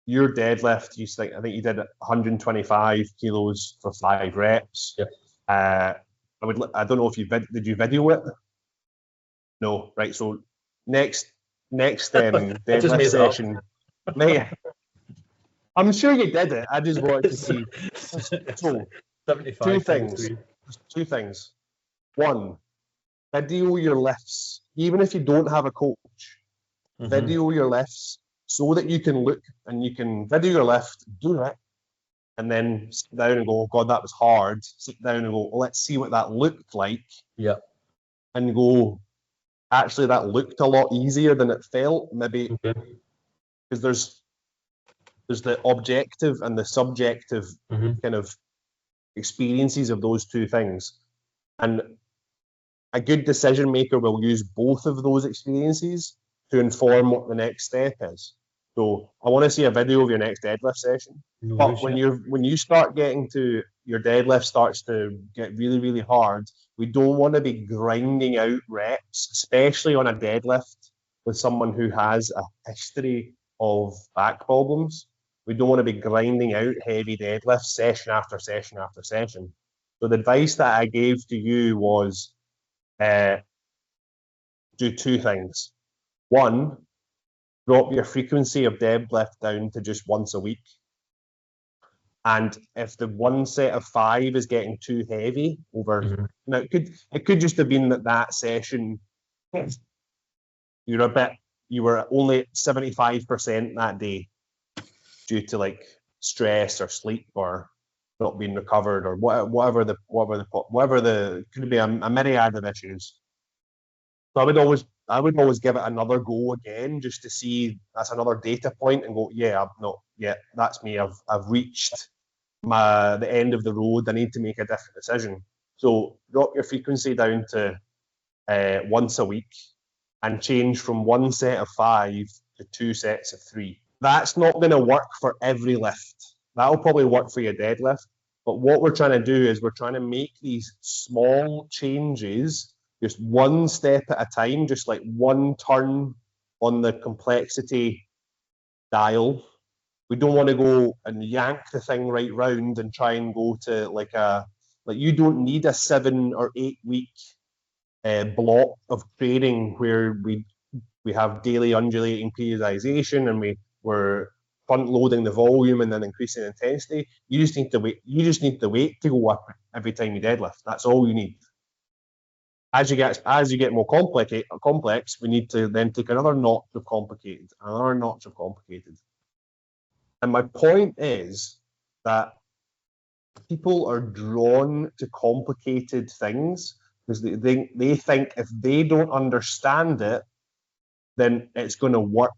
Speaker 1: your deadlift, I think you did 125 kilos for 5 reps.
Speaker 2: Yep.
Speaker 1: I don't know if did you video it? No, right. So next deadlift session. Mate, I'm sure you did it. I just wanted to see. So,
Speaker 2: 75
Speaker 1: two things. One, video your lifts. Even if you don't have a coach, video your lifts so that you can look and you can video your lift, do it, and then sit down and go, oh, God, that was hard. Sit down and go, well, let's see what that looked like.
Speaker 2: Yeah.
Speaker 1: And go, actually, that looked a lot easier than it felt. Maybe because there's the objective and the subjective kind of experiences of those two things. And a good decision maker will use both of those experiences to inform what the next step is. So I want to see a video of your next deadlift session.
Speaker 2: No
Speaker 1: But
Speaker 2: worries,
Speaker 1: when you start getting to your deadlift starts to get really, really hard, we don't want to be grinding out reps, especially on a deadlift with someone who has a history of back problems. We don't want to be grinding out heavy deadlifts session after session after session. So the advice that I gave to you was do two things. One, drop your frequency of deadlift down to just once a week. And if the one set of 5 is getting too heavy over, now it could just have been that session you're a bit you were only at 75% that day due to like stress or sleep or not being recovered or whatever the could be a myriad of issues. So I would always give it another go again just to see that's another data point and go, that's me. I've reached the end of the road. I need to make a different decision. So drop your frequency down to once a week and change from one set of 5 to 2 sets of 3. That's not going to work for every lift. That'll probably work for your deadlift. But what we're trying to do is we're trying to make these small changes, just one step at a time, just like one turn on the complexity dial. We don't want to go and yank the thing right round and try and go to like you don't need a 7 or 8 week block of training where we have daily undulating periodization and we're front loading the volume and then increasing intensity. You just need the weight to go up every time you deadlift. That's all you need. As you get more complex, we need to then take another notch of complicated. And my point is that people are drawn to complicated things because they think if they don't understand it, then it's going to work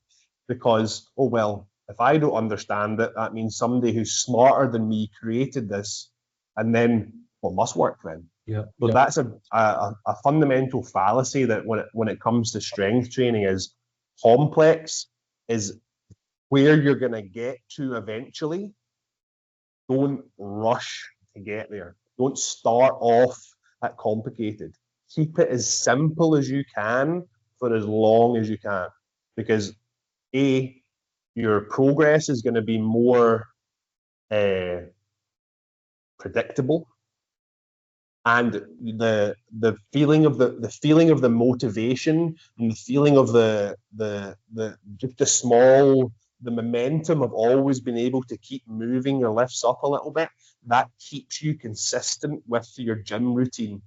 Speaker 1: because, oh, well, if I don't understand it, that means somebody who's smarter than me created this, and then well, it must work then.
Speaker 2: Yeah.
Speaker 1: So that's a fundamental fallacy that when it comes to strength training is complex is where you're going to get to eventually. Don't rush to get there. Don't start off at complicated. Keep it as simple as you can for as long as you can. Because your progress is going to be more predictable, and the feeling of the motivation and the feeling of the momentum of always being able to keep moving your lifts up a little bit, that keeps you consistent with your gym routine.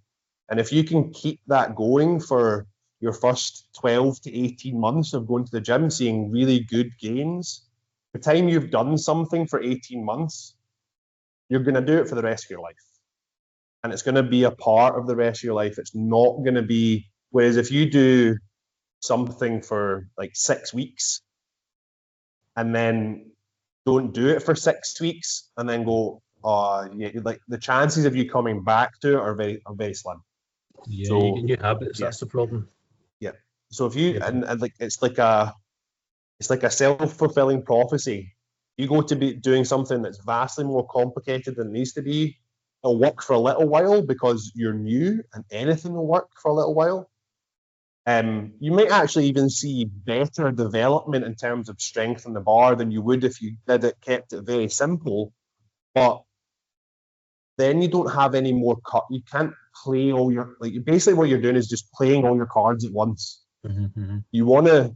Speaker 1: And if you can keep that going for your first 12 to 18 months of going to the gym, seeing really good gains, the time you've done something for 18 months, you're going to do it for the rest of your life. And it's going to be a part of the rest of your life. It's not going to be, whereas if you do something for like 6 weeks and then don't do it for 6 weeks and then go, like the chances of you coming back to it are very slim.
Speaker 2: Yeah, so, you get new habits. Yeah. That's the problem.
Speaker 1: Yeah. So if you and like it's like a self-fulfilling prophecy. You go to be doing something that's vastly more complicated than it needs to be. It'll work for a little while because you're new, and anything will work for a little while. You might actually even see better development in terms of strength in the bar than you would if you kept it very simple. But then you don't have any more you can't play all your basically what you're doing is just playing all your cards at once.
Speaker 2: Mm-hmm.
Speaker 1: You want to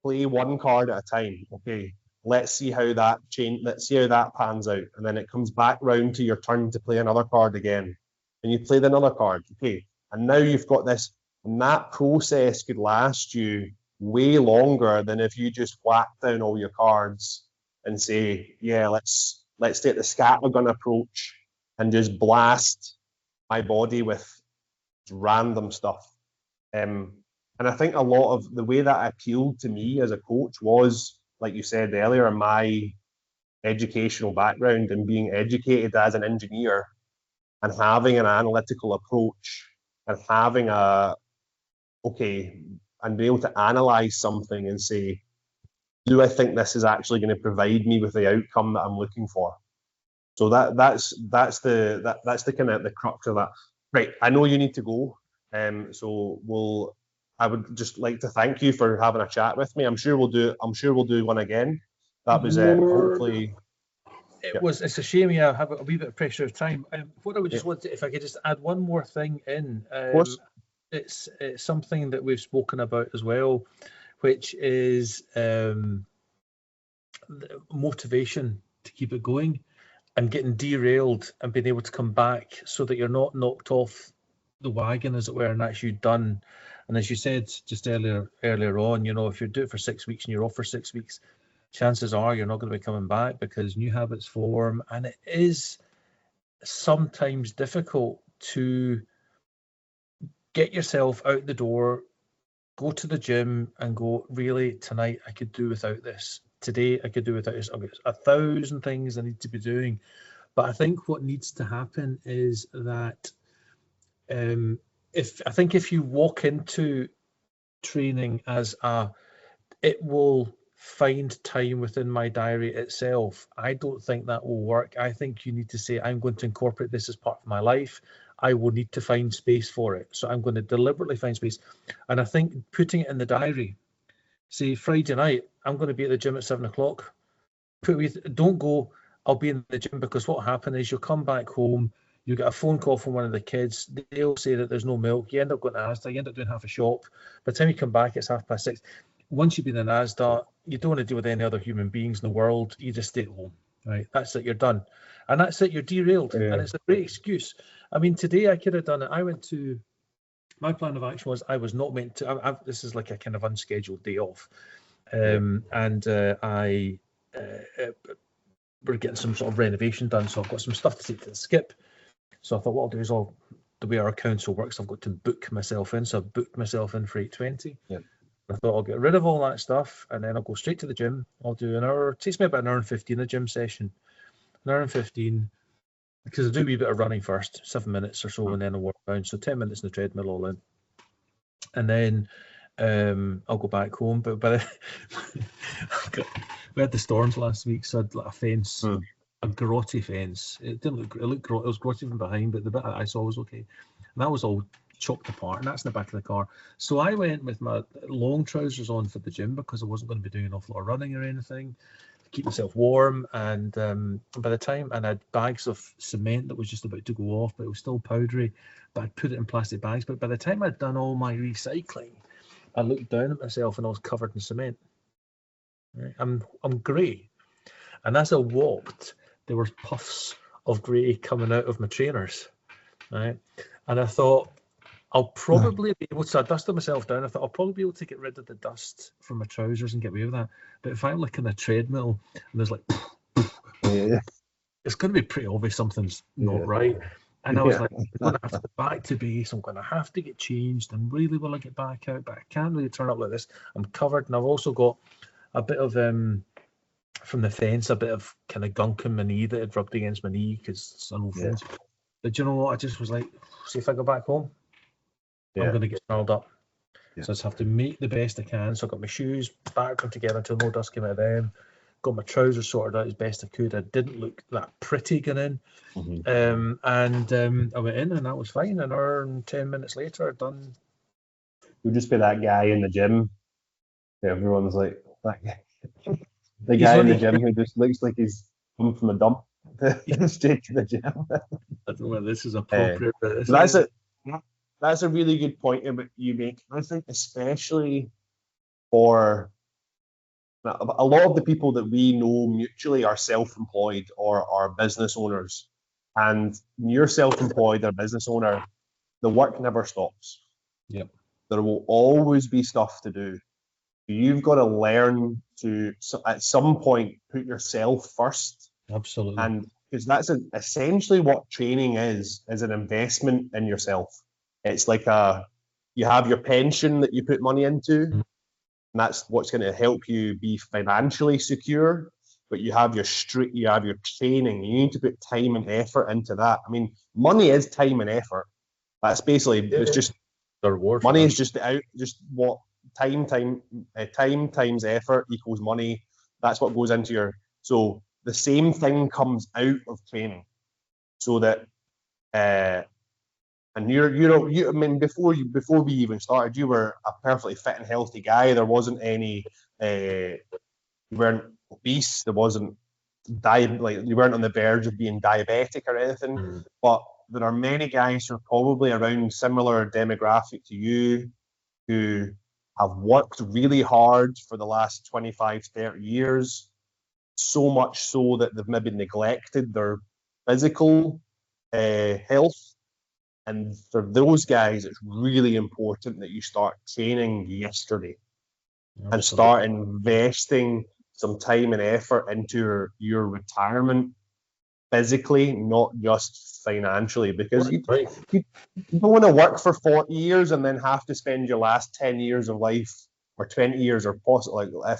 Speaker 1: play one card at a time. Okay, let's see how that pans out, and then it comes back round to your turn to play another card again, and you play another card. Okay, and now you've got this, and that process could last you way longer than if you just whack down all your cards and say, yeah, let's take the scattergun approach and just blast my body with random stuff. And I think a lot of the way that appealed to me as a coach was, like you said earlier, my educational background and being educated as an engineer and having an analytical approach and having and be able to analyze something and say, do I think this is actually going to provide me with the outcome that I'm looking for? So that's the kind of the crux of that. Right, I know you need to go, so I would just like to thank you for having a chat with me. I'm sure we'll do one again. That was it. Hopefully,
Speaker 2: It's a shame. Yeah, I have a wee bit of pressure of time. What I would just want to, if I could just add one more thing in.
Speaker 1: Of course.
Speaker 2: It's something that we've spoken about as well, which is motivation to keep it going, and getting derailed and being able to come back so that you're not knocked off the wagon, as it were, and actually done. And as you said just earlier on, if you do it for 6 weeks and you're off for 6 weeks, chances are you're not going to be coming back because new habits form, and it is sometimes difficult to get yourself out the door, go to the gym and go, really, tonight I could do without this. Today I could do without this. I've got 1,000 things I need to be doing. But I think what needs to happen is that if you walk into training as it will find time within my diary itself, I don't think that will work. I think you need to say, I'm going to incorporate this as part of my life. I will need to find space for it. So I'm going to deliberately find space. And I think putting it in the diary, say Friday night, I'm going to be at the gym at 7:00. Don't go, I'll be in the gym, because what will happen is you'll come back home, you get a phone call from one of the kids, they'll say that there's no milk, you end up going to Asda, you end up doing half a shop. By the time you come back, it's 6:30. Once you've been in Asda, you don't want to deal with any other human beings in the world, you just stay at home, right? That's it, you're done. And that's it, you're derailed. Yeah. And it's a great excuse. I mean, today I could have done it. My plan of action was I was not meant to, this is like a kind of unscheduled day off. We're getting some sort of renovation done, so I've got some stuff to take to the skip. So I thought, what I'll do is the way our council works, I've got to book myself in. So I booked myself in for 8:20. Yeah. I thought I'll get rid of all that stuff and then I'll go straight to the gym. I'll do an hour. It takes me about an hour and 15 a gym session. An hour and 15, because I do a wee bit of running first, 7 minutes or so, and then I'll walk down. So 10 minutes in the treadmill all in. And then I'll go back home. But we had the storms last week, so I had like a fence, a grotty fence. It didn't look. It was grotty from behind, but the bit I saw was okay. And that was all chopped apart, and that's in the back of the car. So I went with my long trousers on for the gym because I wasn't going to be doing an awful lot of running or anything. Keep myself warm, and by the time, and I had bags of cement that was just about to go off, but it was still powdery, but I'd put it in plastic bags. But by the time I'd done all my recycling, I looked down at myself and I was covered in cement. Right? I'm grey, and as I walked, there were puffs of grey coming out of my trainers, right? And I thought, I'll probably be able to, I dusted myself down. I thought I'll probably be able to get rid of the dust from my trousers and get away with that. But if I'm like in a treadmill and there's like, it's going to be pretty obvious something's not right. And I was like, I'm going to have to go back to base. I'm going to have to get changed. And really will I get back out? But I can't really turn up like this. I'm covered. And I've also got a bit of, from the fence, a bit of kind of gunk in my knee that had rubbed against my knee because it's an old fence. But you know what? I just was like, see if I go back home. I'm going to get snarled up. So I just have to make the best I can. So I got my shoes, back them together until no dust came out of them. Got my trousers sorted out as best I could. I didn't look that pretty going in. I went in and that was fine. An hour and 10 minutes later, done.
Speaker 1: You'll just be that guy in the gym. Everyone's like, that guy. The guy in the gym who just looks like he's come from a dump straight to the gym.
Speaker 2: I don't know whether this is appropriate. But
Speaker 1: that's a really good point you make. I think especially for a lot of the people that we know mutually are self-employed or are business owners. And when you're self-employed or business owner, the work never stops.
Speaker 2: Yep.
Speaker 1: There will always be stuff to do. You've got to learn to, at some point, put yourself first.
Speaker 2: Absolutely.
Speaker 1: And because that's essentially what training is an investment in yourself. It's like you have your pension that you put money into, and that's what's going to help you be financially secure. But you have your training. You need to put time and effort into that. I mean, money is time and effort. That's basically, it's just
Speaker 2: The reward for
Speaker 1: money
Speaker 2: that.
Speaker 1: is just what time times effort equals money. That's what goes into your. So the same thing comes out of training, so that and I mean, before we even started, you were a perfectly fit and healthy guy. There wasn't any you weren't obese. There wasn't like you weren't on the verge of being diabetic or anything.
Speaker 2: Mm.
Speaker 1: But there are many guys who are probably around similar demographic to you who have worked really hard for the last 25, 30 years, so much so that they've maybe neglected their physical health. And for those guys, it's really important that you start training yesterday and start investing some time and effort into your retirement physically, not just financially, because you don't want to work for 40 years and then have to spend your last 10 years of life or 20 years or possibly, like,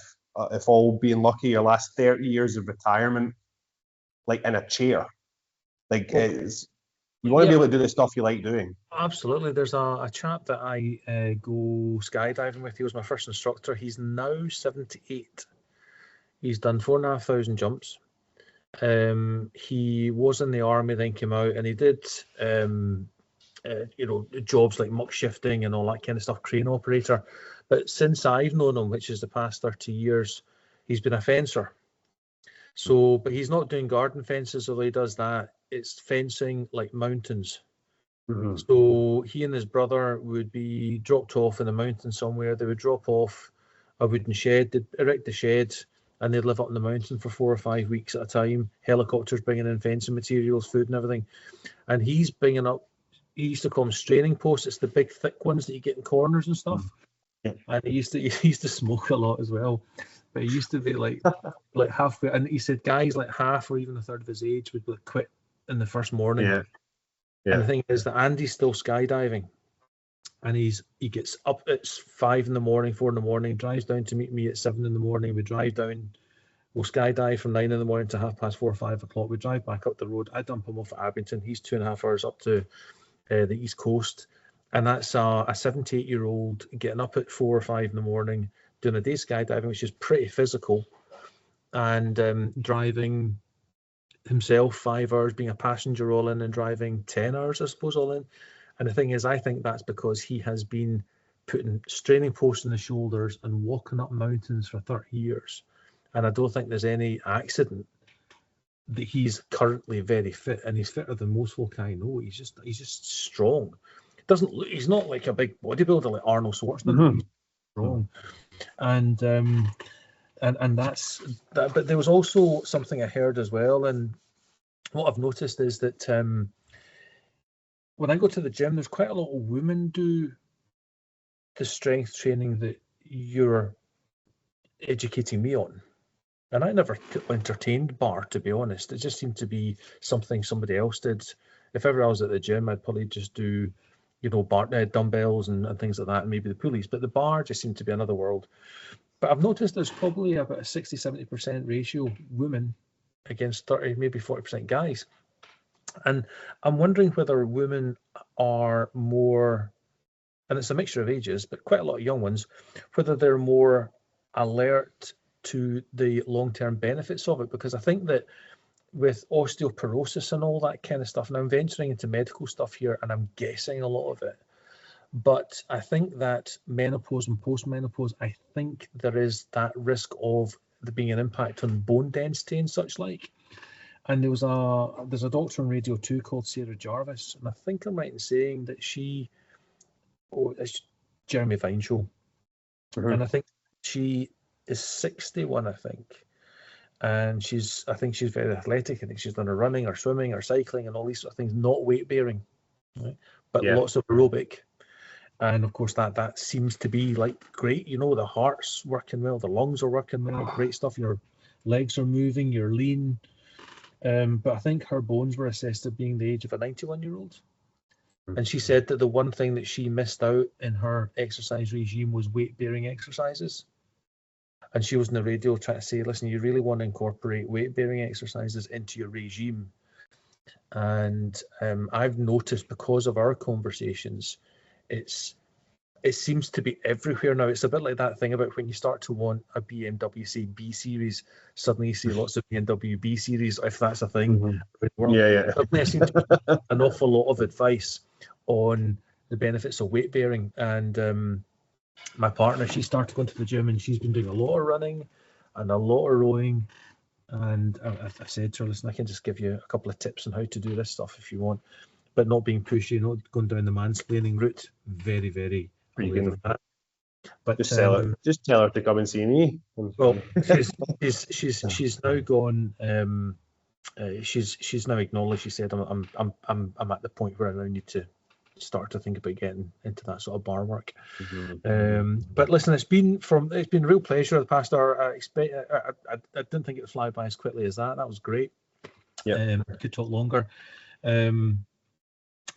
Speaker 1: if all being lucky, your last 30 years of retirement, like in a chair. Like, you want to be able to do the stuff you like doing.
Speaker 2: Absolutely. There's a chap that I go skydiving with. He was my first instructor. He's now 78. He's done 4,500 jumps. He was in the army, then came out, and he did jobs like muck shifting and all that kind of stuff, crane operator. But since I've known him, which is the past 30 years, he's been a fencer. So, but he's not doing garden fences, although he does that. It's fencing like mountains. Mm-hmm. So he and his brother would be dropped off in the mountain somewhere. They would drop off a wooden shed, they'd erect the shed, and they'd live up in the mountain for 4 or 5 weeks at a time. Helicopters bringing in fencing materials, food and everything. And he's bringing up, he used to call them straining posts. It's the big thick ones that you get in corners and stuff. Yeah. And he used to smoke a lot as well. But he used to be like halfway, and he said guys like half or even a third of his age would like quit in the first morning. Yeah. And the thing is that Andy's still skydiving, and he gets up at 5 in the morning, 4 in the morning, drives down to meet me at 7 in the morning. We drive down, we'll skydive from 9 in the morning to 4:30 or 5 o'clock. We drive back up the road. I dump him off at Abington. He's 2.5 hours up to the East Coast, and that's a 78-year-old getting up at 4 or 5 in the morning, doing a day skydiving, which is pretty physical, and driving himself 5 hours, being a passenger all in, and driving 10 hours, I suppose, all in. And the thing is, I think that's because he has been putting straining posts in the shoulders and walking up mountains for 30 years. And I don't think there's any accident that he's currently very fit, and he's fitter than most folk I know. He's just strong. He's not like a big bodybuilder like Arnold Schwarzenegger. Mm-hmm. He's strong. And that's that. But there was also something I heard as well, and what I've noticed is that when I go to the gym, there's quite a lot of women do the strength training that you're educating me on. And I never entertained bar, to be honest. It just seemed to be something somebody else did. If ever I was at the gym, I'd probably just do, bar, dumbbells and things like that, and maybe the pulleys. But the bar just seemed to be another world. But I've noticed there's probably about a 60-70% ratio women against 30, maybe 40% guys. And I'm wondering whether women are more, and it's a mixture of ages, but quite a lot of young ones, whether they're more alert to the long-term benefits of it. Because I think that with osteoporosis and all that kind of stuff, and I'm venturing into medical stuff here, and I'm guessing a lot of it, but I think that menopause and post-menopause, I think there is that risk of there being an impact on bone density and such like. And there's a doctor on Radio 2 called Sarah Jarvis, and I think I'm right in saying that it's Jeremy Vine show. Mm-hmm. And I think she is 61, I think. And I think she's very athletic. I think she's done her running or swimming or cycling and all these sort of things, not weight bearing, right? But lots of aerobic. And of course that seems to be like great, the heart's working well, the lungs are working well, great stuff, your legs are moving, you're lean. But I think her bones were assessed at being the age of a 91-year-old. And she said that the one thing that she missed out in her exercise regime was weight-bearing exercises. And she was on the radio trying to say, listen, you really want to incorporate weight-bearing exercises into your regime. And I've noticed, because of our conversations, it seems to be everywhere now. It's a bit like that thing about when you start to want a BMW, say, B series, suddenly you see lots of BMW B series, if that's a thing.
Speaker 1: Mhm.
Speaker 2: around the world.
Speaker 1: Yeah.
Speaker 2: Suddenly there seems to be an awful lot of advice on the benefits of weight bearing. And my partner, she started going to the gym, and she's been doing a lot of running and a lot of rowing. And I said to her, listen, I can just give you a couple of tips on how to do this stuff if you want, but not being pushy, not going down the mansplaining route. Very, very
Speaker 1: You
Speaker 2: aware
Speaker 1: can
Speaker 2: of that. But
Speaker 1: just tell her to come and see me.
Speaker 2: well, she's now gone. She's now acknowledged. She said, I'm at the point where I now need to start to think about getting into that sort of bar work. But listen, it's been a real pleasure the past hour. I didn't think it would fly by as quickly as that. That was great.
Speaker 1: Yeah.
Speaker 2: Could talk longer.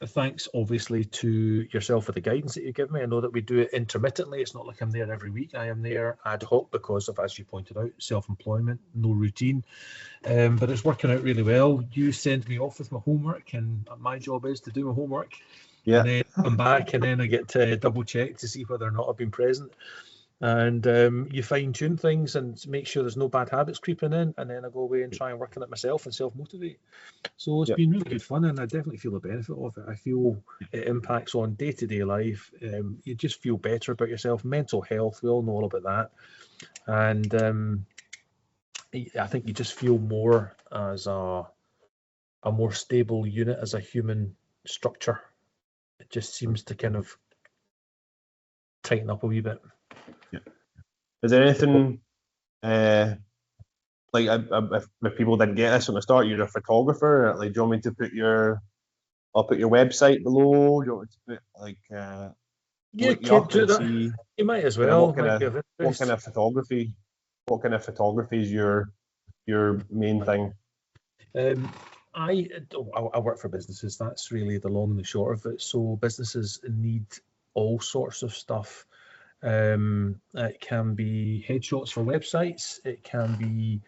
Speaker 2: Thanks, obviously, to yourself for the guidance that you give me. I know that we do it intermittently. It's not like I'm there every week. I am there ad hoc because of, as you pointed out, self-employment, no routine. But it's working out really well. You send me off with my homework, and my job is to do my homework.
Speaker 1: Yeah.
Speaker 2: And then I'm back, and then I get to double check to see whether or not I've been present. And you fine tune things and make sure there's no bad habits creeping in, and then I go away and try and work on it myself and self-motivate. So it's been really good fun, and I definitely feel the benefit of it. I feel it impacts on day-to-day life. You just feel better about yourself. Mental health, we all know all about that. And I think you just feel more as a more stable unit as a human structure. It just seems to kind of tighten up a wee bit.
Speaker 1: Yeah. Is there anything like if people didn't get this from the start, you're a photographer? Like, do you want me to I'll put your website below? Do you want me to put like
Speaker 2: you could do that.
Speaker 1: See,
Speaker 2: you might as well.
Speaker 1: What kind of photography? What kind of photography is your main thing?
Speaker 2: I work for businesses. That's really the long and the short of it. So businesses need all sorts of stuff. It can be headshots for websites. It can be,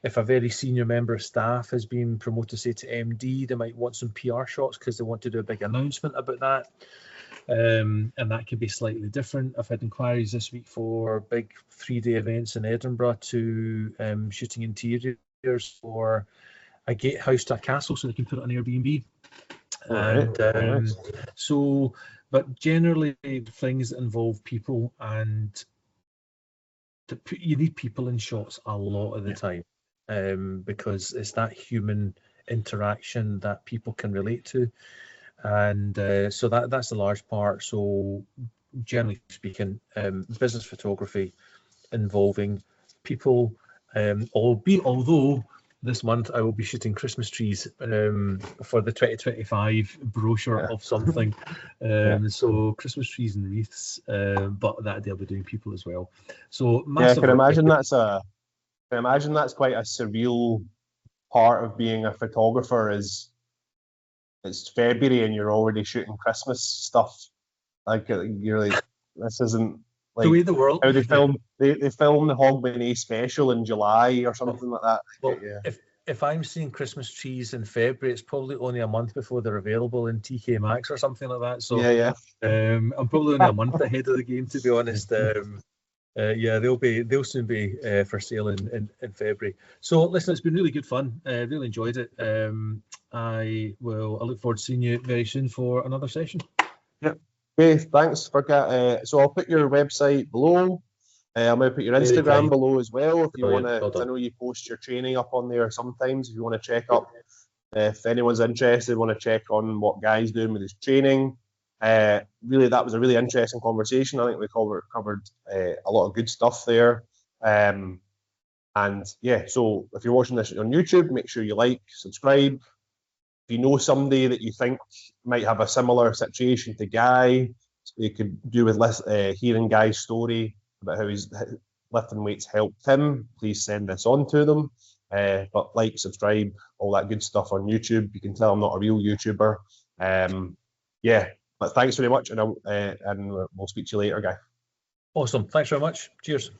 Speaker 2: if a very senior member of staff has been promoted, say, to MD, they might want some PR shots because they want to do a big announcement about that. And that can be slightly different. I've had inquiries this week for big 3-day events in Edinburgh to shooting interiors for a gatehouse to a castle so they can put it on Airbnb. And so, but generally things that involve people, and you need people in shots a lot of the time, because it's that human interaction that people can relate to. And so that's a large part. So generally speaking, business photography involving people, although this month I will be shooting Christmas trees for the 2025 brochure of something. So Christmas trees and wreaths, but that day I'll be doing people as well. So
Speaker 1: I can imagine that's quite a surreal part of being a photographer. Is it's February and you're already shooting Christmas stuff. Like, you're like, this isn't like
Speaker 2: the way the world.
Speaker 1: How they film the Hogmanay special in July or something like that.
Speaker 2: Well, if I'm seeing Christmas trees in February, it's probably only a month before they're available in TK Maxx or something like that. So I'm probably only a month ahead of the game, to be honest. They'll soon be for sale in February. So listen, it's been really good fun. Really enjoyed it. I look forward to seeing you very soon for another session.
Speaker 1: Yep. Okay, thanks for that. So I'll put your website below. I'm going to put your Instagram below as well if you want to. I know you post your training up on there sometimes. If you want to check up, if anyone's interested, want to check on what Guy's doing with his training. Really, that was a really interesting conversation. I think we covered a lot of good stuff there. And yeah, so if you're watching this on YouTube, make sure you like, subscribe. If you know somebody that you think might have a similar situation to Guy, you could do with hearing Guy's story about how his lifting weights helped him, please send this on to them. But like, subscribe, all that good stuff on YouTube. You can tell I'm not a real YouTuber. But thanks very much, and we'll speak to you later, Guy.
Speaker 2: Awesome. Thanks very much. Cheers.